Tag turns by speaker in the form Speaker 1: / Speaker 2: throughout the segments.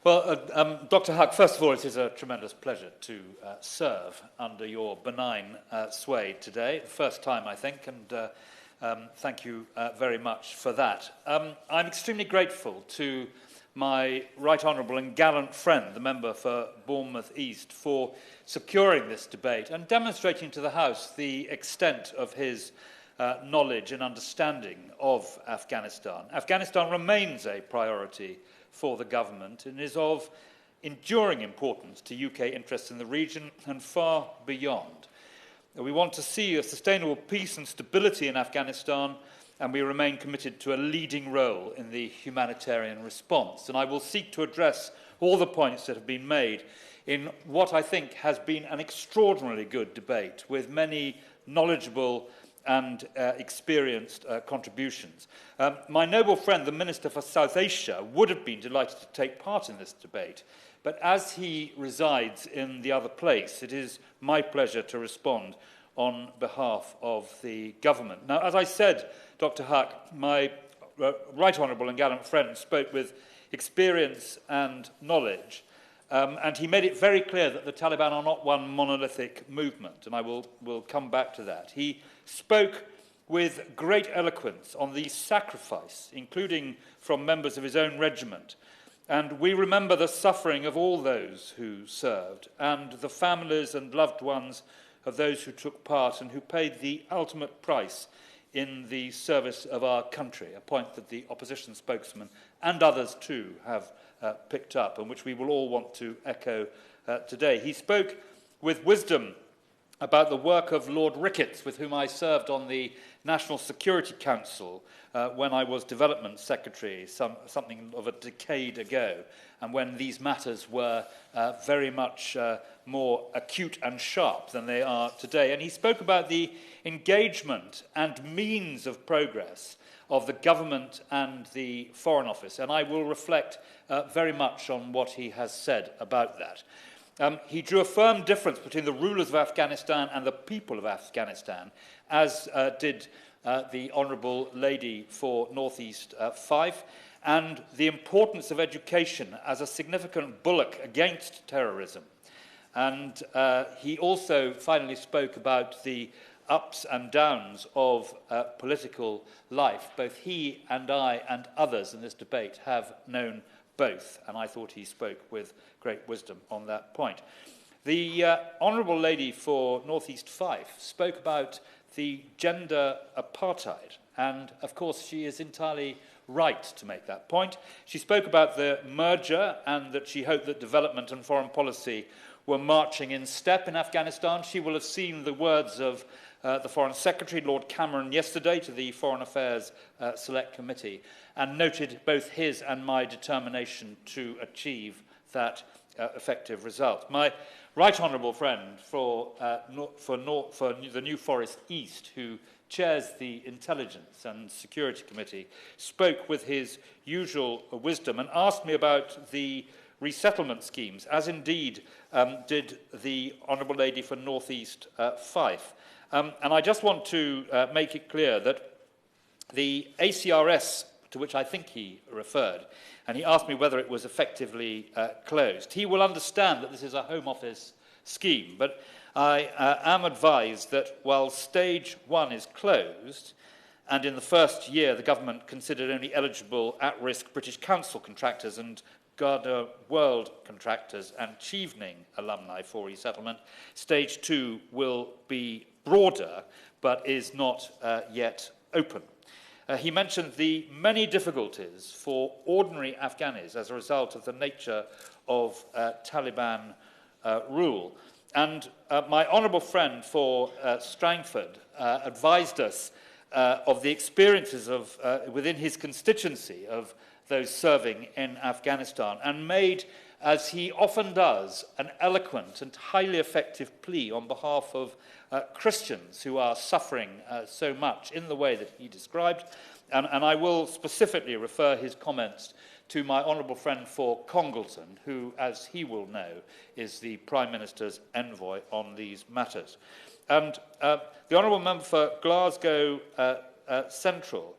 Speaker 1: Well, Dr. Huck, first of all, it is a tremendous pleasure to serve under your benign sway today. First time, I think, and thank you very much for that. I'm extremely grateful to my right honourable and gallant friend, the member for Bournemouth East, for securing this debate and demonstrating to the House the extent of his knowledge and understanding of Afghanistan. Afghanistan remains a priority for the government and is of enduring importance to UK interests in the region and far beyond. We want to see a sustainable peace and stability in Afghanistan, and we remain committed to a leading role in the humanitarian response. And I will seek to address all the points that have been made in what I think has been an extraordinarily good debate with many knowledgeable and experienced contributions. My noble friend, the Minister for South Asia, would have been delighted to take part in this debate, but as he resides in the other place, it is my pleasure to respond on behalf of the government. Now, as I said, Dr. Huck, my right honourable and gallant friend spoke with experience and knowledge, and he made it very clear that the Taliban are not one monolithic movement, and I will come back to that. He spoke with great eloquence on the sacrifice, including from members of his own regiment. And we remember the suffering of all those who served and the families and loved ones of those who took part and who paid the ultimate price in the service of our country, a point that the opposition spokesman and others too have picked up and which we will all want to echo today. He spoke with wisdom about the work of Lord Ricketts, with whom I served on the National Security Council when I was Development Secretary something of a decade ago, and when these matters were very much more acute and sharp than they are today. And he spoke about the engagement and means of progress of the government and the Foreign Office, and I will reflect very much on what he has said about that. He drew a firm difference between the rulers of Afghanistan and the people of Afghanistan, as did the Honourable Lady for North East 5, and the importance of education as a significant bulwark against terrorism. And he also finally spoke about the ups and downs of political life. Both he and I and others in this debate have known both, and I thought he spoke with great wisdom on that point. The Honourable Lady for North East 5 spoke about the gender apartheid, and of course she is entirely right to make that point. She spoke about the merger and that she hoped that development and foreign policy were marching in step in Afghanistan. She will have seen the words of the Foreign Secretary, Lord Cameron, yesterday to the Foreign Affairs Select Committee, and noted both his and my determination to achieve that effective result. My right honourable friend for the New Forest East, who chairs the Intelligence and Security Committee, spoke with his usual wisdom and asked me about the resettlement schemes, as indeed did the Honourable Lady for North East 5. And I just want to make it clear that the ACRS, to which I think he referred, and he asked me whether it was effectively closed. He will understand that this is a Home Office scheme, but I am advised that while Stage 1 is closed, and in the first year the government considered only eligible at-risk British Council contractors and Garda World contractors and Chevening alumni for resettlement, Stage 2 will be broader, but is not yet open. He mentioned the many difficulties for ordinary Afghanis as a result of the nature of Taliban rule. And my honourable friend for Strangford advised us of the experiences of within his constituency of those serving in Afghanistan, and made, as he often does, an eloquent and highly effective plea on behalf of Christians who are suffering so much in the way that he described. And I will specifically refer his comments to my honourable friend for Congleton, who, as he will know, is the Prime Minister's envoy on these matters. And the honourable member for Glasgow Central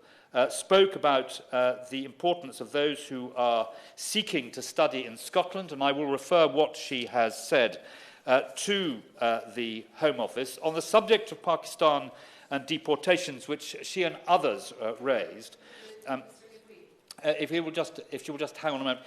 Speaker 1: spoke about the importance of those who are seeking to study in Scotland, and I will refer what she has said to the Home Office on the subject of Pakistan and deportations, which she and others raised. If you will just hang on a moment.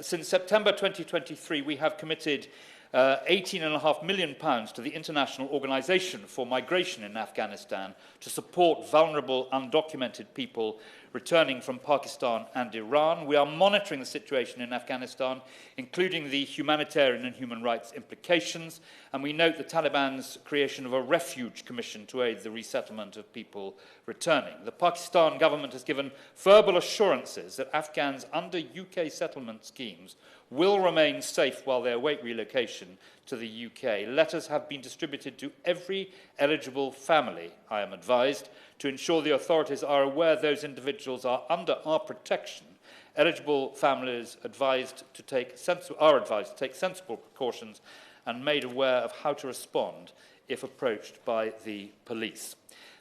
Speaker 1: Since September 2023, we have committed £18.5 million to the International Organisation for Migration in Afghanistan to support vulnerable, undocumented people returning from Pakistan and Iran. We are monitoring the situation in Afghanistan, including the humanitarian and human rights implications, and we note the Taliban's creation of a refuge commission to aid the resettlement of people returning. The Pakistan government has given verbal assurances that Afghans under UK settlement schemes will remain safe while they await relocation to the UK. Letters have been distributed to every eligible family, I am advised, to ensure the authorities are aware those individuals are under our protection. Eligible families are advised to take sensible precautions and made aware of how to respond if approached by the police.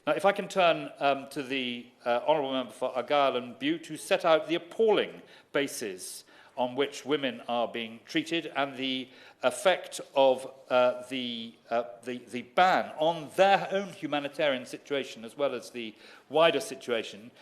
Speaker 1: Now, if I can turn to the Honourable Member for Argyll and Bute, who set out the appalling basis on which women are being treated and the effect of the ban on their own humanitarian situation as well as the wider situation,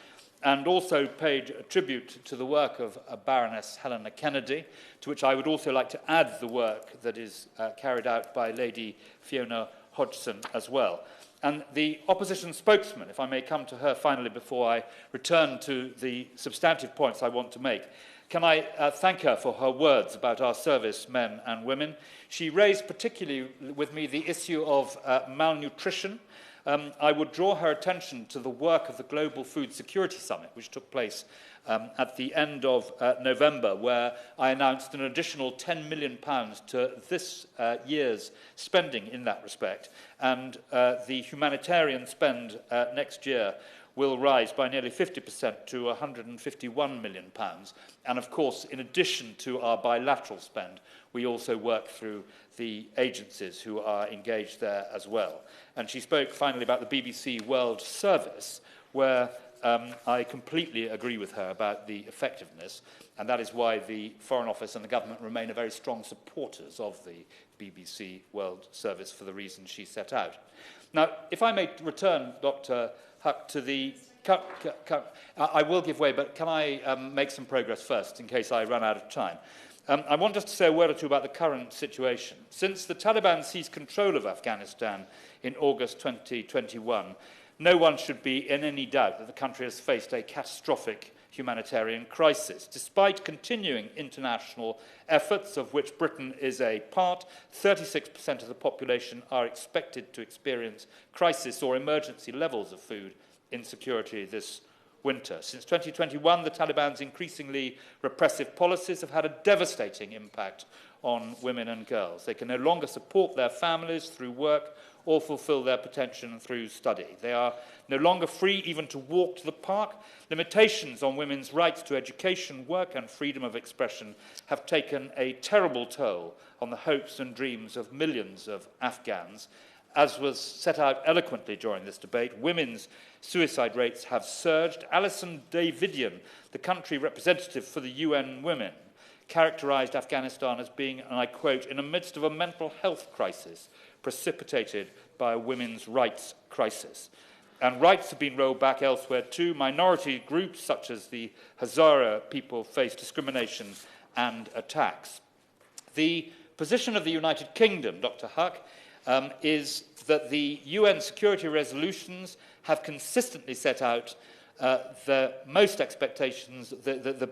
Speaker 1: and also paid tribute to the work of Baroness Helena Kennedy, to which I would also like to add the work that is carried out by Lady Fiona Hodgson as well. And the opposition spokesman, if I may come to her finally before I return to the substantive points I want to make, can I thank her for her words about our service men and women. She raised particularly with me the issue of malnutrition. I would draw her attention to the work of the Global Food Security Summit, which took place at the end of November, where I announced an additional £10 million to this year's spending in that respect. And the humanitarian spend next year will rise by nearly 50% to £151 million. And of course, in addition to our bilateral spend, we also work through the agencies who are engaged there as well. And she spoke finally about the BBC World Service, where I completely agree with her about the effectiveness, and that is why the Foreign Office and the government remain very strong supporters of the BBC World Service for the reasons she set out. Now, if I may return, Dr. Huck, to the... I will give way, but can I make some progress first, in case I run out of time? I want just to say a word or two about the current situation. Since the Taliban seized control of Afghanistan in August 2021, no one should be in any doubt that the country has faced a catastrophic humanitarian crisis. Despite continuing international efforts, of which Britain is a part, 36% of the population are expected to experience crisis or emergency levels of food insecurity this winter. Since 2021, the Taliban's increasingly repressive policies have had a devastating impact on women and girls. They can no longer support their families through work or fulfill their potential through study. They are no longer free even to walk to the park. Limitations on women's rights to education, work and freedom of expression have taken a terrible toll on the hopes and dreams of millions of Afghans. As was set out eloquently during this debate, women's suicide rates have surged. Alison Davidian, the country representative for the UN Women, characterised Afghanistan as being, and I quote, in the midst of a mental health crisis precipitated by a women's rights crisis. And rights have been rolled back elsewhere too. Minority groups such as the Hazara people face discrimination and attacks. The position of the United Kingdom, Dr. Huck, is that the UN security resolutions have consistently set out the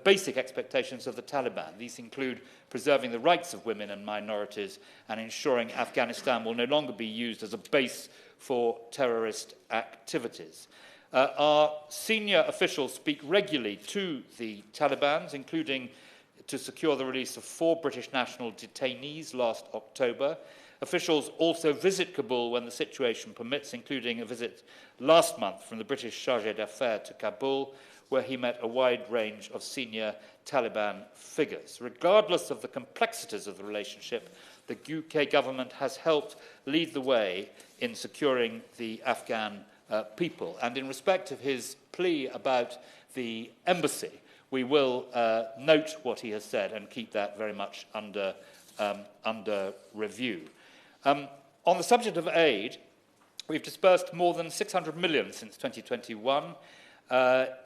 Speaker 1: basic expectations of the Taliban. These include preserving the rights of women and minorities and ensuring Afghanistan will no longer be used as a base for terrorist activities. Our senior officials speak regularly to the Taliban, including to secure the release of 4 British national detainees last October. Officials also visit Kabul when the situation permits, including a visit last month from the British Chargé d'Affaires to Kabul, where he met a wide range of senior Taliban figures. Regardless of the complexities of the relationship, the UK government has helped lead the way in securing the Afghan people. And in respect of his plea about the embassy, we will note what he has said and keep that very much under review. On the subject of aid, we've disbursed more than 600 million since 2021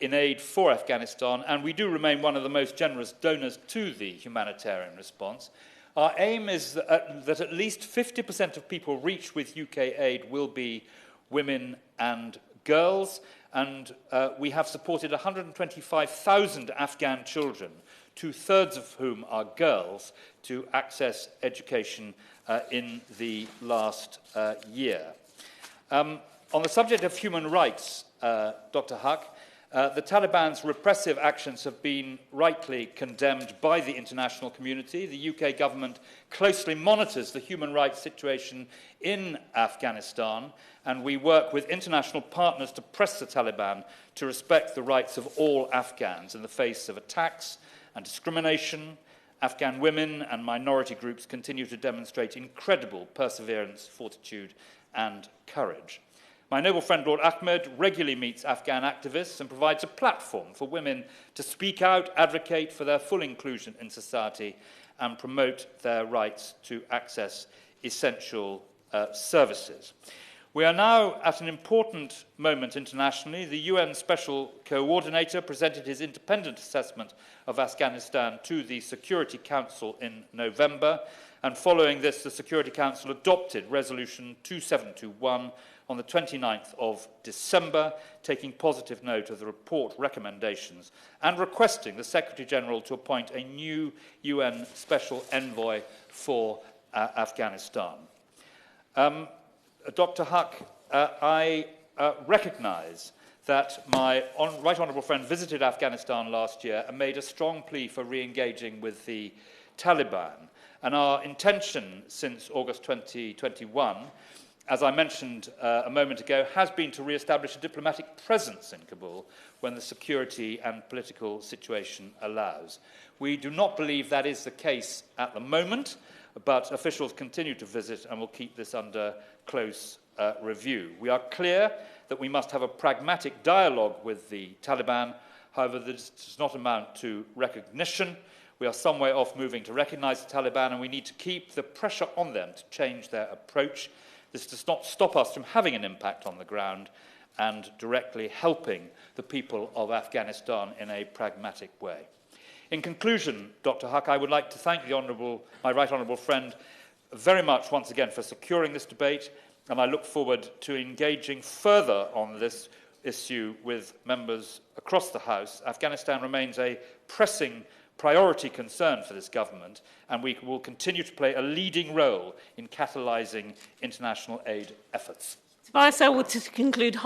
Speaker 1: in aid for Afghanistan, and we do remain one of the most generous donors to the humanitarian response. Our aim is that at least 50% of people reached with UK aid will be women and girls, and we have supported 125,000 Afghan children, 2/3 of whom are girls, to access education in the last year. On the subject of human rights, Dr. Huq, the Taliban's repressive actions have been rightly condemned by the international community. The UK government closely monitors the human rights situation in Afghanistan, and we work with international partners to press the Taliban to respect the rights of all Afghans in the face of attacks and discrimination. Afghan women and minority groups continue to demonstrate incredible perseverance, fortitude, and courage. My noble friend Lord Ahmed regularly meets Afghan activists and provides a platform for women to speak out, advocate for their full inclusion in society, and promote their rights to access essential services. We are now at an important moment internationally. The UN Special Coordinator presented his independent assessment of Afghanistan to the Security Council in November, and following this, the Security Council adopted Resolution 2721 on the 29th of December, taking positive note of the report recommendations and requesting the Secretary-General to appoint a new UN Special Envoy for Afghanistan. Dr. Huq, I recognise that my Right Honourable friend visited Afghanistan last year and made a strong plea for re-engaging with the Taliban. And our intention since August 2021, as I mentioned a moment ago, has been to re-establish a diplomatic presence in Kabul when the security and political situation allows. We do not believe that is the case at the moment, but officials continue to visit and will keep this under close review. We are clear that we must have a pragmatic dialogue with the Taliban. However, this does not amount to recognition. We are some way off moving to recognise the Taliban, and we need to keep the pressure on them to change their approach. This does not stop us from having an impact on the ground and directly helping the people of Afghanistan in a pragmatic way. In conclusion, Dr. Huq, I would like to thank my Right Honourable friend very much once again for securing this debate, and I look forward to engaging further on this issue with members across the House. Afghanistan remains a pressing priority concern for this government, and we will continue to play a leading role in catalysing international aid efforts.
Speaker 2: Vice, I will conclude